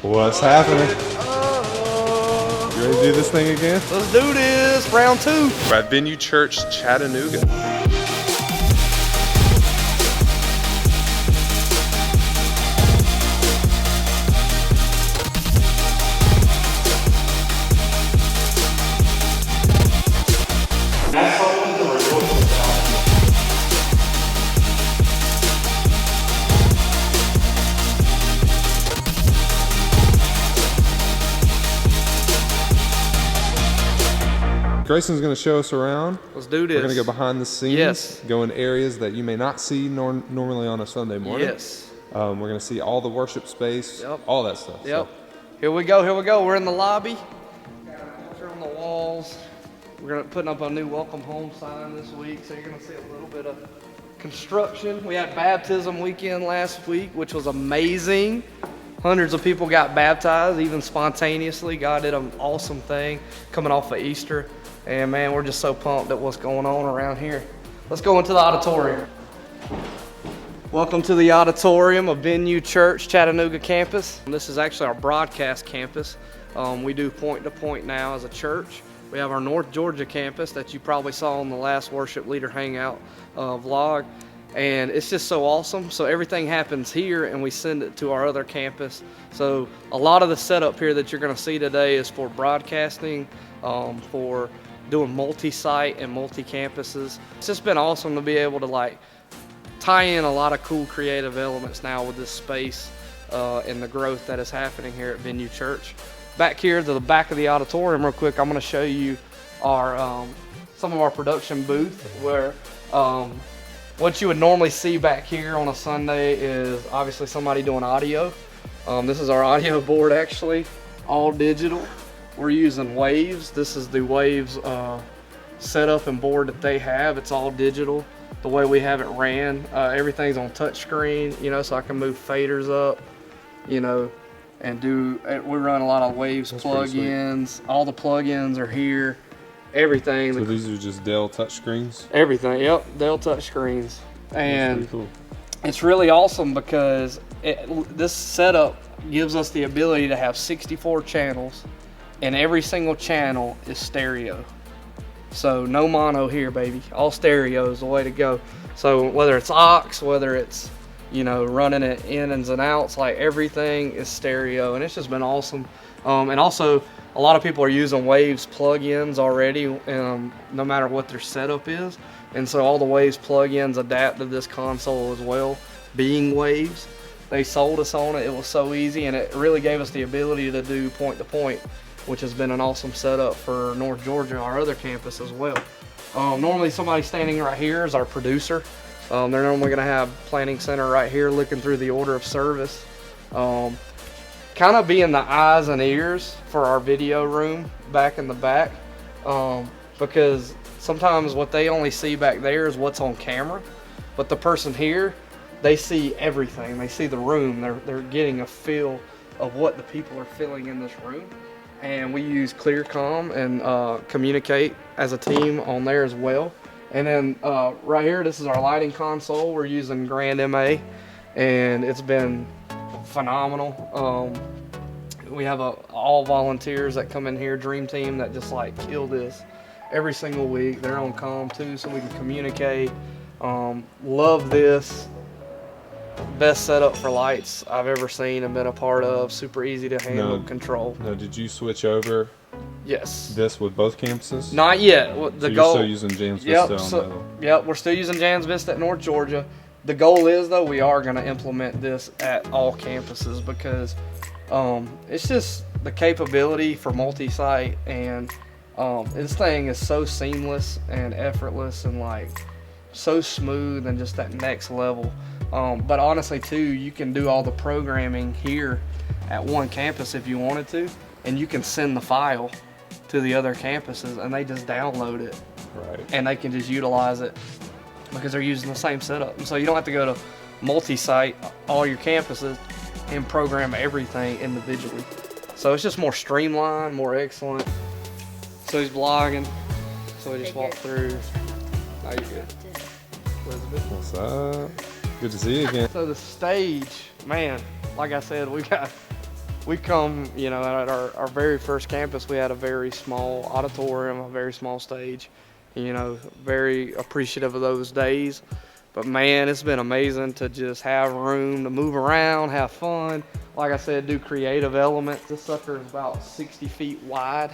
What's happening? You ready to do this thing again? Let's do this. Round 2. We're at Venue Church, Chattanooga. Grayson's going to show us around. Let's do this. We're going to go behind the scenes. Yes. Go in areas that you may not see normally on a Sunday morning. Yes. We're going to see all the worship space, all that stuff. Yep. So. Here we go. Here we go. We're in the lobby. Got a picture on the walls. We're going to putting up a new welcome home sign this week, so you're going to see a little bit of construction. We had baptism weekend last week, which was amazing. Hundreds of people got baptized, even spontaneously. God did an awesome thing coming off of Easter. And man, we're just so pumped at what's going on around here. Let's go into the auditorium. Welcome to the auditorium of Venue Church, Chattanooga campus. This is actually our broadcast campus. We do point-to-point now as a church. We have our North Georgia campus that you probably saw on the last Worship Leader Hangout vlog. And it's just so awesome. So everything happens here and we send it to our other campus. So a lot of the setup here that you're gonna see today is for broadcasting, for doing multi-site and multi-campuses. It's just been awesome to be able to tie in a lot of cool creative elements now with this space and the growth that is happening here at Venue Church. Back here to the back of the auditorium real quick, I'm gonna show you our some of our production booth where what you would normally see back here on a Sunday is obviously somebody doing audio. This is our audio board actually, all digital. We're using Waves. This is the Waves setup and board that they have. It's all digital. The way we have it ran, everything's on touch screen, so I can move faders up, and we run a lot of Waves plugins. All the plugins are here. Everything. So these are just Dell touchscreens? Everything, yep, Dell touchscreens. And cool. It's really awesome because this setup gives us the ability to have 64 channels, and every single channel is stereo. So no mono here, baby. All stereo is the way to go. So whether it's aux, whether it's running it ins and outs, everything is stereo, and it's just been awesome. And also, a lot of people are using Waves plugins already, no matter what their setup is. And so all the Waves plugins adapt to this console as well, being Waves. They sold us on it. It was so easy, and it really gave us the ability to do point-to-point, which has been an awesome setup for North Georgia, our other campus as well. Normally somebody standing right here is our producer. They're normally going to have planning center right here looking through the order of service. Kind of being the eyes and ears for our video room back in the back, because sometimes what they only see back there is what's on camera, but the person here, they see everything. They see the room. They're getting a feel of what the people are feeling in this room. And we use ClearComm and communicate as a team on there as well. And then right here, this is our lighting console. We're using Grand MA, and it's been phenomenal. We have all volunteers that come in here, Dream Team, that just kill this every single week. They're on comm too, so we can communicate. Love this. Best setup for lights I've ever seen and been a part of. Super easy to handle, control. Now, did you switch over? Yes. This with both campuses? Not yet. So you're still using James Vista Yep, we're still using James Vista at North Georgia. The goal is, though, we are going to implement this at all campuses because it's just the capability for multi-site, and this thing is so seamless and effortless and so smooth and just that next level. But honestly too, you can do all the programming here at one campus if you wanted to, and you can send the file to the other campuses and they just download it. Right. And they can just utilize it because they're using the same setup. And so you don't have to go to multi-site all your campuses and program everything individually. So it's just more streamlined, more excellent. So he's vlogging. So we just walk through. How you good? Elizabeth. What's up? Good to see you again. So the stage, man, like I said, we got we come, you know, at our very first campus, we had a very small auditorium, a very small stage, you know, very appreciative of those days. But man, it's been amazing to just have room to move around, have fun. Like I said, do creative elements. This sucker is about 60 feet wide,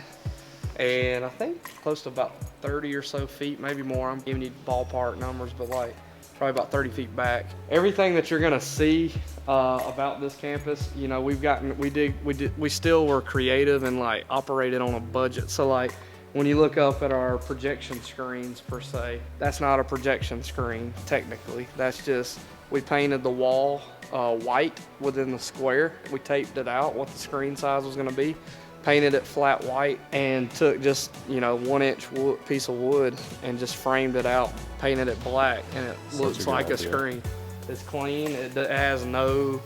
and I think close to about 30 or so feet, maybe more. I'm giving you ballpark numbers, but like probably about 30 feet back. Everything that you're gonna see about this campus, you know, we still were creative and like operated on a budget. So like when you look up at our projection screens per se, that's not a projection screen technically. That's just, we painted the wall white within the square. We taped it out what the screen size was gonna be, painted it flat white, and took just, you know, 1-inch piece of wood and just framed it out, painted it black, and it looks like a screen. It's clean, it has no,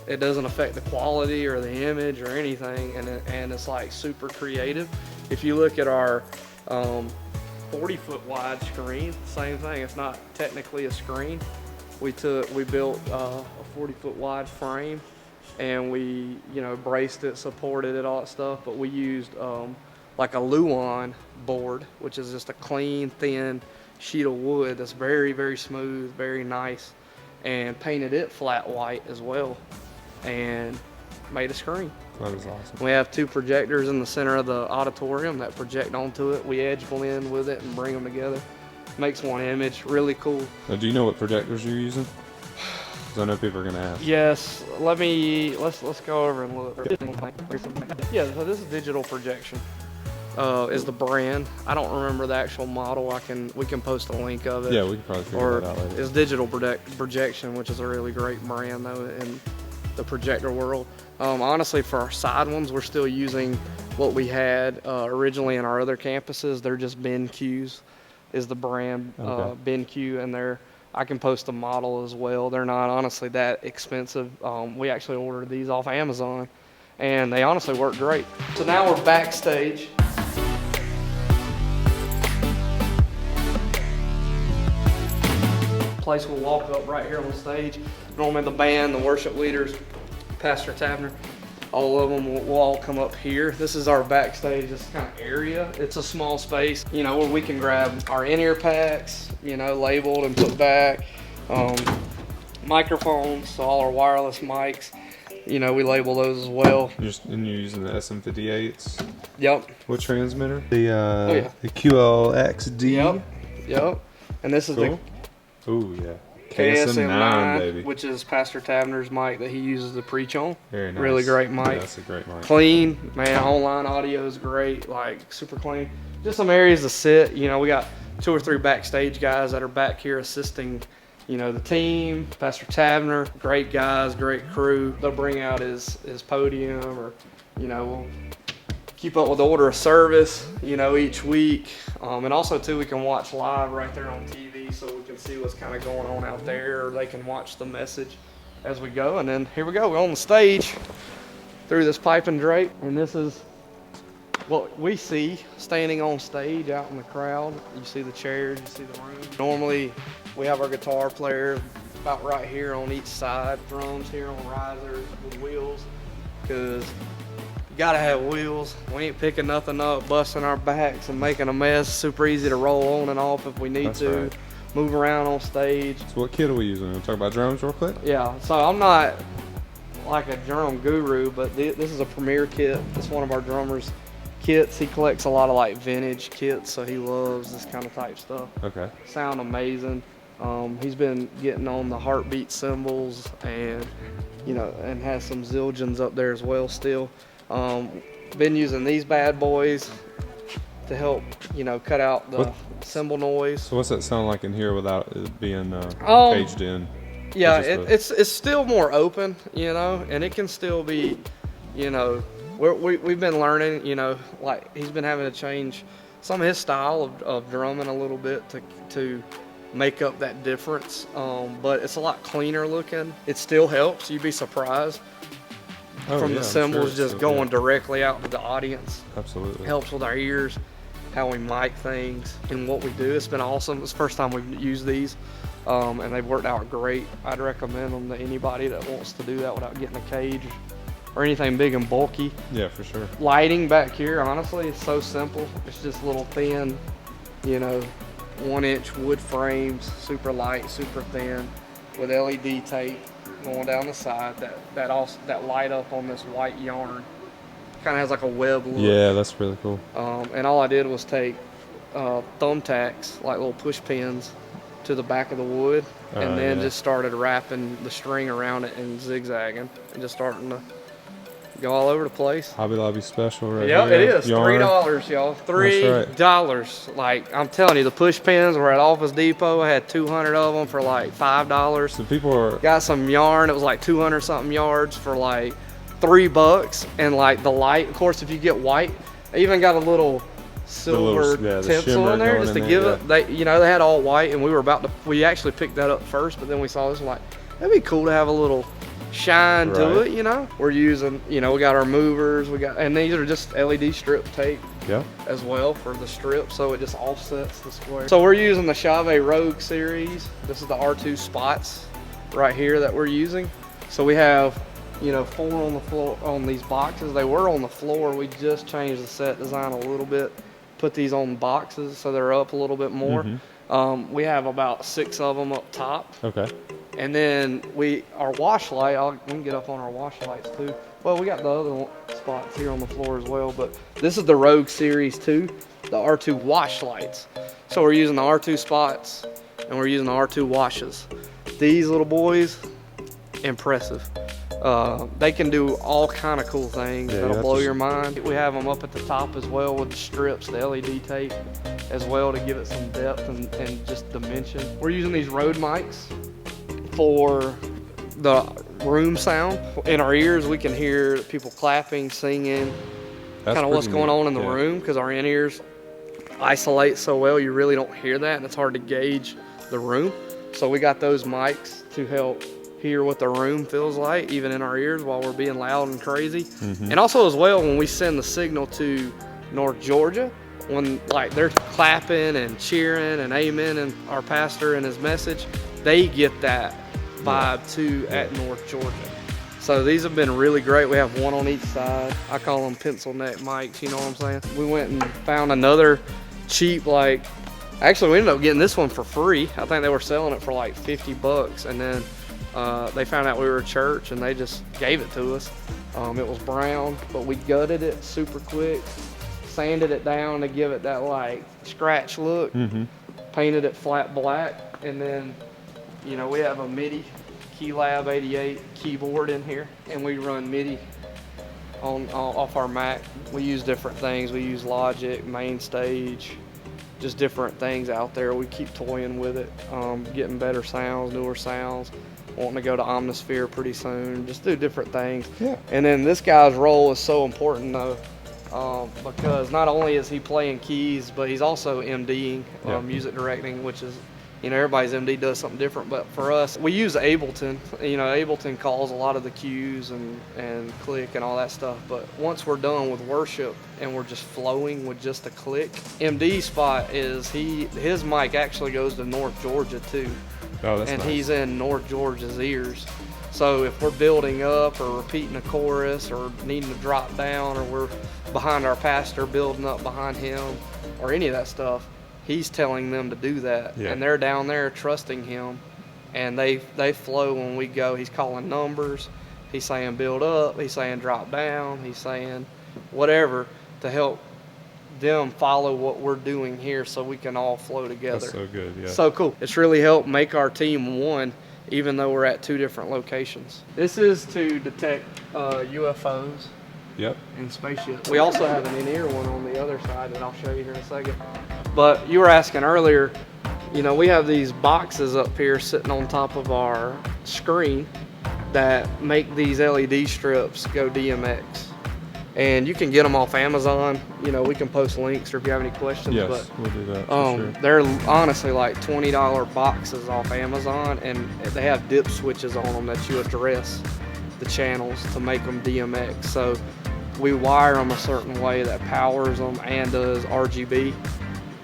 it doesn't affect the quality or the image or anything, and it's like super creative. If you look at our 40-foot wide screen, same thing. It's not technically a screen. We built a 40-foot wide frame, and we, you know, braced it, supported it, all that stuff. But we used like a Luan board, which is just a clean, thin sheet of wood that's very, very smooth, very nice, and painted it flat white as well, and made a screen. That is awesome. We have 2 projectors in the center of the auditorium that project onto it. We edge blend with it and bring them together. Makes one image, really cool. Now, do you know what projectors you're using? Because I know people are gonna ask. Yes, let's go over and look. Yeah, so this is digital projection. Is the brand. I don't remember the actual model. We can post a link of it. Yeah, we can probably figure that out later. It's digital projection, which is a really great brand though in the projector world. Honestly, for our side ones, we're still using what we had originally in our other campuses. They're just BenQs is the brand, Okay. BenQ, and I can post a model as well. They're not honestly that expensive. We actually ordered these off Amazon, and they honestly work great. So now we're backstage. Place we'll walk up right here on stage. Normally the band, the worship leaders, Pastor Tavner, all of them will all come up here. This is our backstage, this kind of area. It's a small space, you know, where we can grab our in-ear packs, you know, labeled and put back. Microphones, so all our wireless mics, you know, we label those as well. And you're using the SM58s? Yep. What transmitter? The yeah. the QLXD? Yep. And this is cool. Oh yeah. KSM9, baby. Which is Pastor Tavner's mic that he uses to preach on. Very nice. Really great mic. Yeah, that's a great mic. Clean, man. Online audio is great, like super clean. Just some areas to sit. You know, we got 2 or 3 backstage guys that are back here assisting, you know, the team. Pastor Tavner, great guys, great crew. They'll bring out his podium, or, you know, we'll keep up with the order of service, you know, each week. And also too, we can watch live right there on TV, so we can see what's kind of going on out there, or they can watch the message as we go. And then here we go, we're on the stage through this pipe and drape, and this is what we see standing on stage out in the crowd. You see the chairs, you see the room. Normally we have our guitar player about right here on each side, drums here on risers with wheels, because gotta have wheels. We ain't picking nothing up, busting our backs and making a mess. Super easy to roll on and off if we need That's to. right. Move around on stage. So what kit are we using? We'll talk about drums real quick? Yeah, so I'm not like a drum guru, but this is a Premier kit. It's one of our drummers' kits. He collects a lot of like vintage kits, so he loves this kind of type stuff. Okay. Sound amazing. He's been getting on the heartbeat cymbals, and, you know, and has some Zildjians up there as well still. Been using these bad boys to help, you know, cut out the cymbal noise. So what's that sound like in here without it being caged in? Yeah, it's still more open, you know, and it can still be, you know, we've been learning, you know, like he's been having to change some of his style of drumming a little bit to make up that difference, but it's a lot cleaner looking. It still helps, you'd be surprised. From the cymbals just going directly out to the audience. Absolutely. Helps with our ears, how we mic things, and what we do. It's been awesome. It's the first time we've used these, and they've worked out great. I'd recommend them to anybody that wants to do that without getting a cage or anything big and bulky. Yeah, for sure. Lighting back here, honestly, is so simple. It's just little thin, you know, 1-inch wood frames, super light, super thin, with LED tape going down the side that light up on this white yarn. Kind of has like a web look. Yeah, that's really cool. And all I did was take thumbtacks, like little push pins, to the back of the wood, and then just started wrapping the string around it and zigzagging, and just starting to go all over the place. Hobby Lobby special right Yeah, here. it is. Yarn. $3, y'all. $3. Like, I'm telling you, the push pins were at Office Depot. I had 200 of them for like $5. So people are... Got some yarn. It was like 200 something yards for like $3. And like the light, of course, if you get white, I even got a little silver the tinsel in there just to give it. Yeah. They, you know, they had all white, and we actually picked that up first, but then we saw this, like, that'd be cool to have a little shine to it, you know. We're using, you know, we got our movers, and these are just LED strip tape as well for the strip, so it just offsets the square. So we're using the Chave Rogue series. This is the R2 spots right here that we're using. So we have, you know, 4 on the floor on these boxes. They were on the floor. We just changed the set design a little bit, put these on boxes so they're up a little bit more. We have about 6 of them up top. Okay. And then our wash light, we can get up on our wash lights too. Well, we got the other spots here on the floor as well, but this is the Rogue Series 2, the R2 wash lights. So we're using the R2 spots, and we're using the R2 washes. These little boys, impressive. They can do all kind of cool things that'll blow your mind. We have them up at the top as well with the strips, the LED tape as well, to give it some depth and just dimension. We're using these Rode mics for the room sound. In our ears, we can hear people clapping, singing, kind of what's going on in the room, because our in-ears isolate so well, you really don't hear that, and it's hard to gauge the room. So we got those mics to help hear what the room feels like, even in our ears, while we're being loud and crazy. And also as well, when we send the signal to North Georgia, when like they're clapping and cheering and amen and our pastor and his message, they get that vibe too at North Georgia. So these have been really great. We have one on each side. I call them pencil neck mics, you know what I'm saying? We went and found another cheap, like, actually we ended up getting this one for free. I think they were selling it for like $50, and then they found out we were a church and they just gave it to us. It was brown, but we gutted it super quick, sanded it down to give it that like scratch look, painted it flat black, and then, you know, we have a MIDI Keylab 88 keyboard in here, and we run MIDI off our Mac. We use different things. We use Logic, Mainstage, just different things out there. We keep toying with it, getting better sounds, newer sounds. Wanting to go to Omnisphere pretty soon. Just do different things. And then this guy's role is so important though, because not only is he playing keys, but he's also MDing, music directing, which is, you know, everybody's MD does something different, but for us, we use Ableton. You know, Ableton calls a lot of the cues and click and all that stuff, but once we're done with worship and we're just flowing with just a click, MD spot is, his mic actually goes to North Georgia too. Oh, that's and nice. He's in North Georgia's ears. So if we're building up or repeating a chorus or needing to drop down, or we're behind our pastor building up behind him, or any of that stuff, he's telling them to do that. And they're down there trusting him, and they flow when we go. He's calling numbers, he's saying build up, he's saying drop down, he's saying whatever to help them follow what we're doing here, so we can all flow together. That's so good. Yeah. So cool. It's really helped make our team one, even though we're at 2 different locations. This is to detect UFOs and spaceships. We also have an in-ear one on the other side that I'll show you here in a second. But you were asking earlier, you know, we have these boxes up here sitting on top of our screen that make these LED strips go DMX. And you can get them off Amazon. You know, we can post links, or if you have any questions. Yes, we'll do that for sure. They're honestly like $20 boxes off Amazon, and they have dip switches on them that you address the channels to make them DMX. So we wire them a certain way that powers them and does RGB,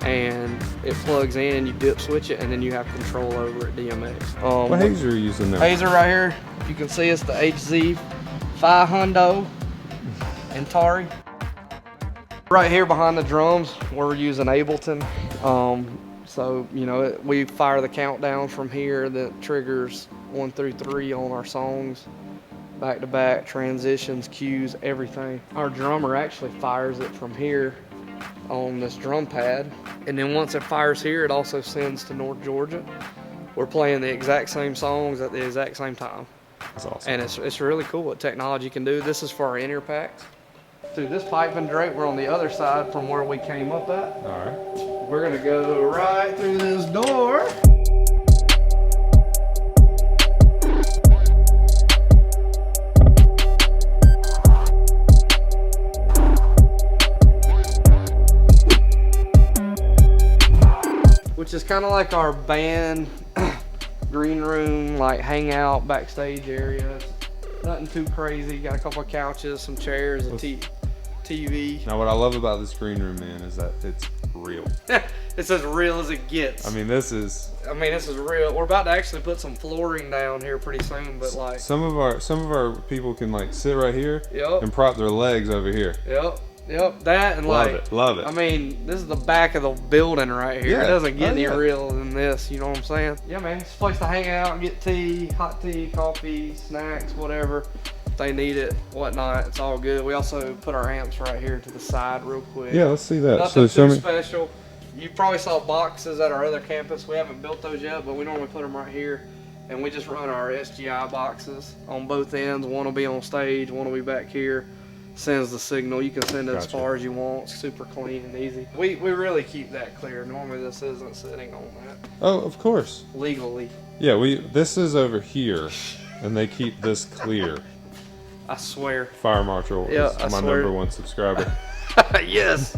and it plugs in, you dip switch it, and then you have control over it DMX. What hazer are you using now? Hazer right here, you can see it's the HZ Hundo and Tari. Right here behind the drums, we're using Ableton. So, you know, we fire the countdown from here that triggers 1 through 3 on our songs. Back to back, transitions, cues, everything. Our drummer actually fires it from here on this drum pad. And then once it fires here, it also sends to North Georgia. We're playing the exact same songs at the exact same time. That's awesome. And it's really cool what technology can do. This is for our in-ear packs. Through this pipe and drape, we're on the other side from where we came up at. All right. We're gonna go right through this door. Which is kind of like our band green room, like hangout, backstage area. Nothing too crazy. Got a couple of couches, some chairs, a TV. Now, what I love about this green room, man, is that it's real. It's as real as it gets. I mean, this is real. We're about to actually put some flooring down here pretty soon, but like some of our people can like sit right here Yep. and prop their legs over here. Yep, that and Love it. I mean, this is the back of the building right here. Yeah. It doesn't get any yeah. realer than this, you know what I'm saying? Yeah, man, it's a place to hang out, get tea, hot tea, coffee, snacks, whatever. If they need it, whatnot, it's all good. We also put our amps right here to the side real quick. Yeah, let's see that. Nothing So too special. You probably saw boxes at our other campus. We haven't built those yet, but we normally put them right here. And we just run our SGI boxes on both ends. One will be on stage, one will be back here. Sends the signal. You can send it as far as you want. It's super clean and easy. We really keep that clear. Normally this isn't sitting on that. Oh, of course. Legally. Yeah, this is over here, and they keep this clear. I swear. Fire Marshal Yeah, is I my swear. #1 subscriber. Yes.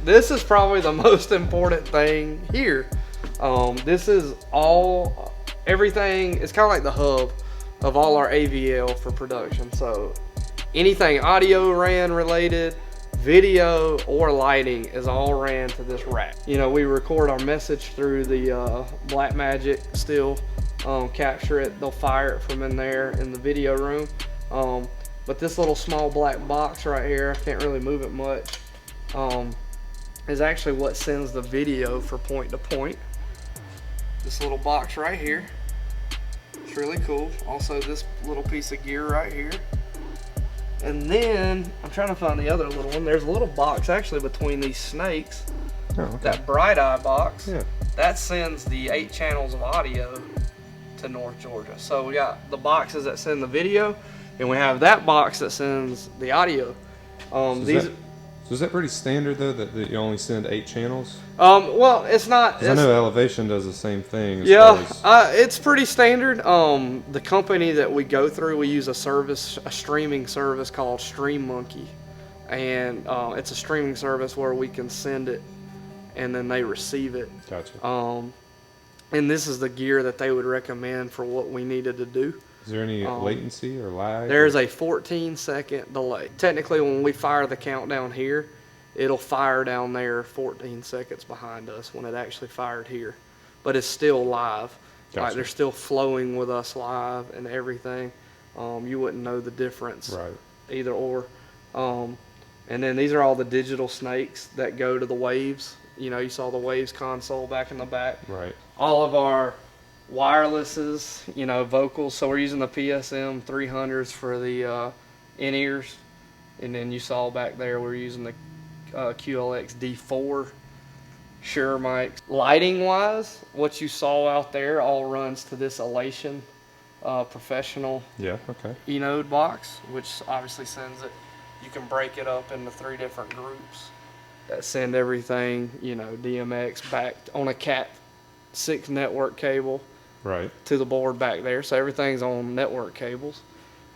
This is probably the most important thing here. This is everything. It's kind of like the hub of all our AVL for production. So anything audio ran related, video or lighting is all ran to this rack. You know, we record our message through the Blackmagic still, capture it, they'll fire it from in there in the video room. But this little small black box right here, I can't really move it much, is actually what sends the video for point to point. This little box right here, it's really cool. Also this little piece of gear right here. And then, I'm trying to find the other little one. There's a little box actually between these snakes. Oh, okay. That bright eye box. Yeah. That sends the 8 channels of audio to North Georgia. So we got the boxes that send the video, and we have that box that sends the audio. So is that pretty standard though, that you only send 8 channels? Well, it's not. 'Cause I know Elevation does the same thing. It's pretty standard. The company that we go through, we use a streaming service called Stream Monkey, and it's a streaming service where we can send it, and then they receive it. Gotcha. And this is the gear that they would recommend for what we needed to do. Is there any latency or lag? There's a 14-second delay. Technically, when we fire the countdown here, it'll fire down there 14 seconds behind us when it actually fired here. But it's still live. Gotcha. Like, they're still flowing with us live and everything. You wouldn't know the difference either or. And then these are all the digital snakes that go to the Waves. You know, you saw the Waves console back in the back. Right. All of our wirelesses, you know, vocals. So we're using the PSM 300s for the in-ears. And then you saw back there we're using the QLX D4 Shure mics. Lighting wise, what you saw out there all runs to this Elation professional E-Node box, which obviously sends it. You can break it up into 3 different groups that send everything, you know, DMX back on a Cat 6 network cable to the board back there. So everything's on network cables.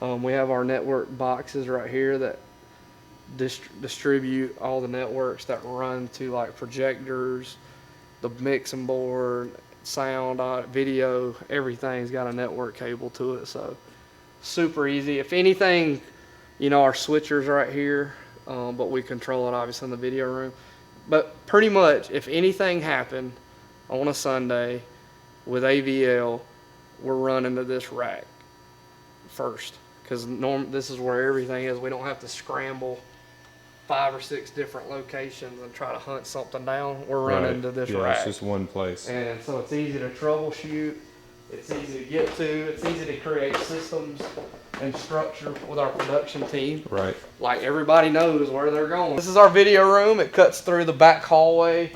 We have our network boxes right here that distribute all the networks that run to like projectors, the mixing board, sound, video, everything's got a network cable to it. So super easy. If anything, you know, our switcher's right here, but we control it obviously in the video room. But pretty much if anything happened on a Sunday with AVL, we're running to this rack first, because this is where everything is. We don't have to scramble 5 or 6 different locations and try to hunt something down. We're running to this rack. It's just one place. And so it's easy to troubleshoot. It's easy to get to. It's easy to create systems and structure with our production team. Right. Like everybody knows where they're going. This is our video room. It cuts through the back hallway.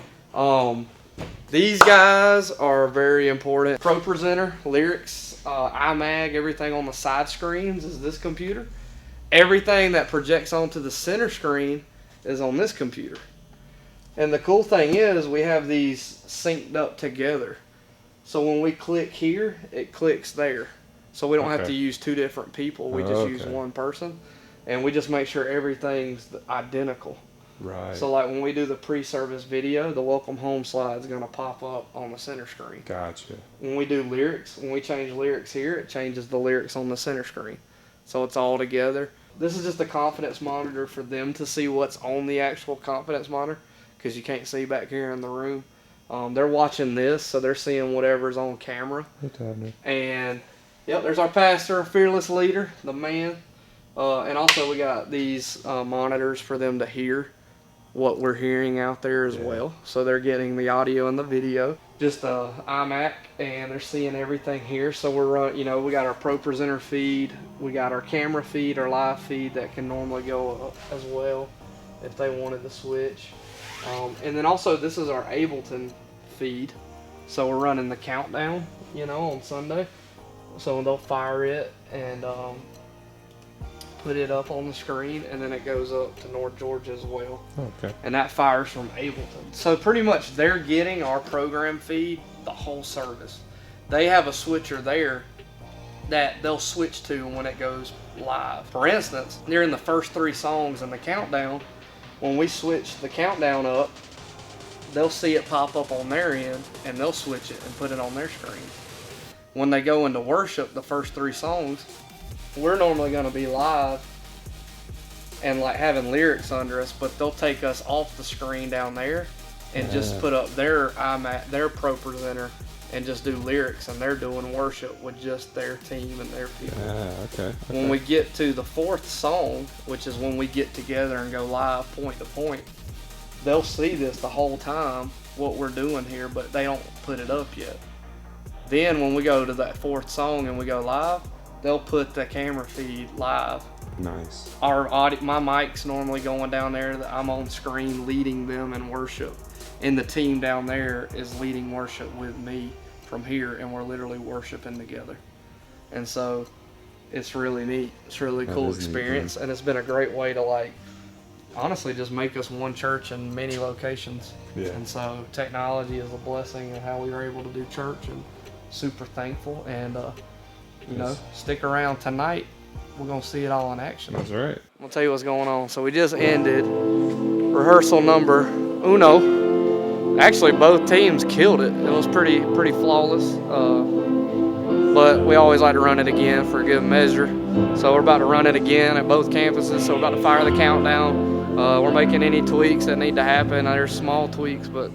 These guys are very important. Pro Presenter, lyrics, iMag, everything on the side screens is this computer. Everything that projects onto the center screen is on this computer. And the cool thing is we have these synced up together. So when we click here, it clicks there. So we don't have to use 2 different people. We just use one person. And we just make sure everything's identical. Right. So like when we do the pre-service video, the welcome home slide is going to pop up on the center screen. Gotcha. When we do lyrics, when we change lyrics here, it changes the lyrics on the center screen. So it's all together. This is just a confidence monitor for them to see what's on the actual confidence monitor, because you can't see back here in the room. They're watching this, so they're seeing whatever's on camera. And yep, there's our pastor, fearless leader, the man. And also we got these monitors for them to hear what we're hearing out there as well. So they're getting the audio and the video. Just iMac, and they're seeing everything here. So we're running, you know, we got our Pro Presenter feed, we got our camera feed, our live feed that can normally go up as well if they wanted to switch. And then also this is our Ableton feed. So we're running the countdown, you know, on Sunday. So they'll fire it and put it up on the screen, and then it goes up to North Georgia as well. Okay. And that fires from Ableton. So pretty much they're getting our program feed the whole service. They have a switcher there that they'll switch to when it goes live. For instance, during the first 3 songs in the countdown, when we switch the countdown up, they'll see it pop up on their end, and they'll switch it and put it on their screen. When they go into worship, the first 3 songs, we're normally going to be live and like having lyrics under us, but they'll take us off the screen down there and just put up their iMac, their Pro Presenter, and just do lyrics, and they're doing worship with just their team and their people. Okay. When we get to the 4th song, which is when we get together and go live point to point, they'll see this the whole time, what we're doing here, but they don't put it up yet. Then when we go to that 4th song and we go live, they'll put the camera feed live. Nice. Our audio, my mic's normally going down there. I'm on screen leading them in worship, and the team down there is leading worship with me from here, and we're literally worshiping together. And so it's really neat. It's a really cool experience, and it's been a great way to, like, honestly just make us one church in many locations. Yeah. And so technology is a blessing in how we were able to do church, and super thankful. And you know, stick around tonight. We're going to see it all in action. That's right. I'll tell you what's going on. So we just ended rehearsal number uno. Actually, both teams killed it. It was pretty flawless. But we always like to run it again for a good measure. So we're about to run it again at both campuses. So we're about to fire the countdown. We're making any tweaks that need to happen. There's small tweaks, but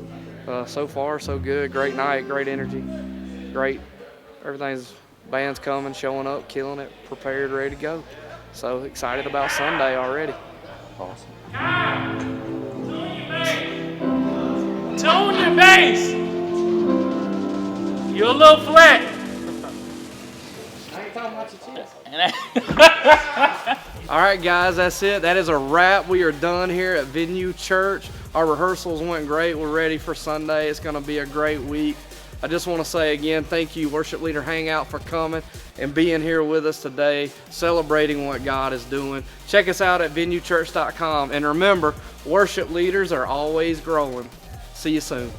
so far so good. Great night, great energy, great. Band's coming, showing up, killing it, prepared, ready to go. So excited about Sunday already. Awesome. Tune your bass. You're a little flat. I ain't talking about your chest. All right, guys, that's it. That is a wrap. We are done here at Venue Church. Our rehearsals went great. We're ready for Sunday. It's going to be a great week. I just want to say again, thank you, Worship Leader Hangout, for coming and being here with us today, celebrating what God is doing. Check us out at venuechurch.com. And remember, worship leaders are always growing. See you soon.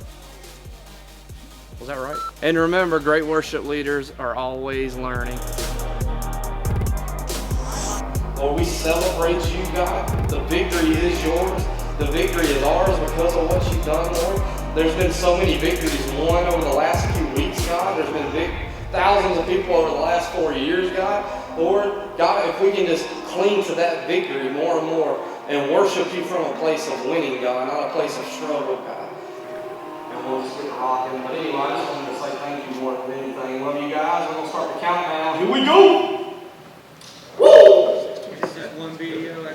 Was that right? And remember, great worship leaders are always learning. Lord, we celebrate you, God. The victory is yours. The victory is ours because of what you've done, Lord. There's been so many victories won over the last few weeks, God. There's been thousands of people over the last 4 years, God. Lord, God, if we can just cling to that victory more and more and worship you from a place of winning, God, not a place of struggle, God. And we'll just get rocking. But anyway, I just wanted to say thank you more than anything. Love you guys. We're going to start the countdown. Here we go! Woo! video